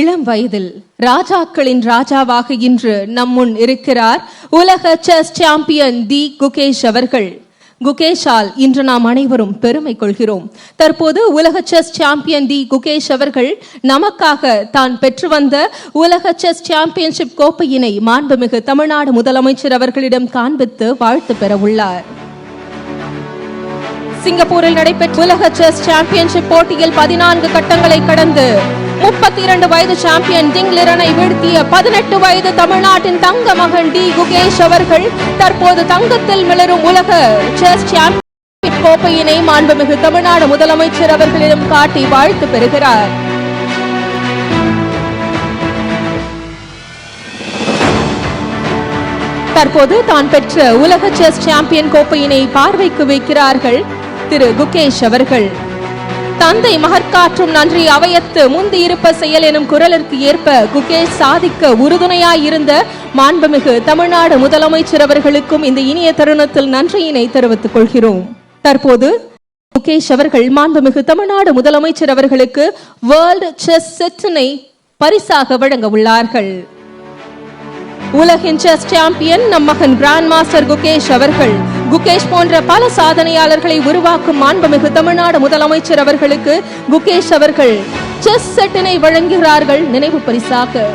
இளம் வயதில் ராஜாக்களின் ராஜாவாக இன்று நம்முன் இருக்கிறார் உலக செஸ் சாம்பியன் டி குகேஷ் அவர்கள். குகேஷால் இன்று நாம் அனைவரும் பெருமை கொள்கிறோம். தற்போது உலக செஸ் சாம்பியன் டி குகேஷ் அவர்கள் நமக்காக தான் பெற்று வந்த உலக செஸ் சாம்பியன்ஷிப் கோப்பையினை மாண்புமிகு தமிழ்நாடு முதலமைச்சர் அவர்களிடம் காண்பித்து வாழ்த்து பெற உள்ளார். சிங்கப்பூரில் நடைபெற்ற உலக செஸ் சாம்பியன்ஷிப் போட்டியில் 14 கட்டங்களை கடந்து 32 வயது சாம்பியன் டிங் லிரனை வீழ்த்திய 18 வயது தமிழ்நாட்டின் தங்க மகன் டி குகேஷ் அவர்கள் தற்போது தங்கத்தில் மிளரும் உலக செஸ் சாம்பியன்ஷிப் கோப்பையினை மாண்புமிகு தமிழ்நாடு முதலமைச்சர் அவர்களிடம் காட்டி வாழ்த்து பெறுகிறார். தற்போது தான் பெற்ற உலக செஸ் சாம்பியன் கோப்பையினை பார்வைக்கு வைக்கிறார்கள் திரு குகேஷ் அவர்கள். தந்தை மகற்காற்றும் நன்றி அவையத்து முந்தி இருப்ப செயல் எனும் குரலிற்கு ஏற்ப குகேஷ் சாதிக்க உறுதுணையாயிருந்த மாண்புமிகு தமிழ்நாடு முதலமைச்சர் அவர்களுக்கும் இந்த இனிய தருணத்தில் நன்றியினை தெரிவித்துக் கொள்கிறோம். தற்போது குகேஷ் அவர்கள் மாண்புமிகு தமிழ்நாடு முதலமைச்சர் அவர்களுக்கு வேர்ல்ட் செஸ் செட்டினை பரிசாக வழங்க உள்ளார்கள். உலகின் செஸ் சாம்பியன் நம் மகன் கிராண்ட் மாஸ்டர் குகேஷ் அவர்கள். குகேஷ் போன்ற பல சாதனையாளர்களை உருவாக்கும் மாண்புமிகு தமிழ்நாடு முதலமைச்சர் அவர்களுக்கு குகேஷ் அவர்கள் செஸ் செட்டினை வழங்குகிறார்கள் நினைவு பரிசாக.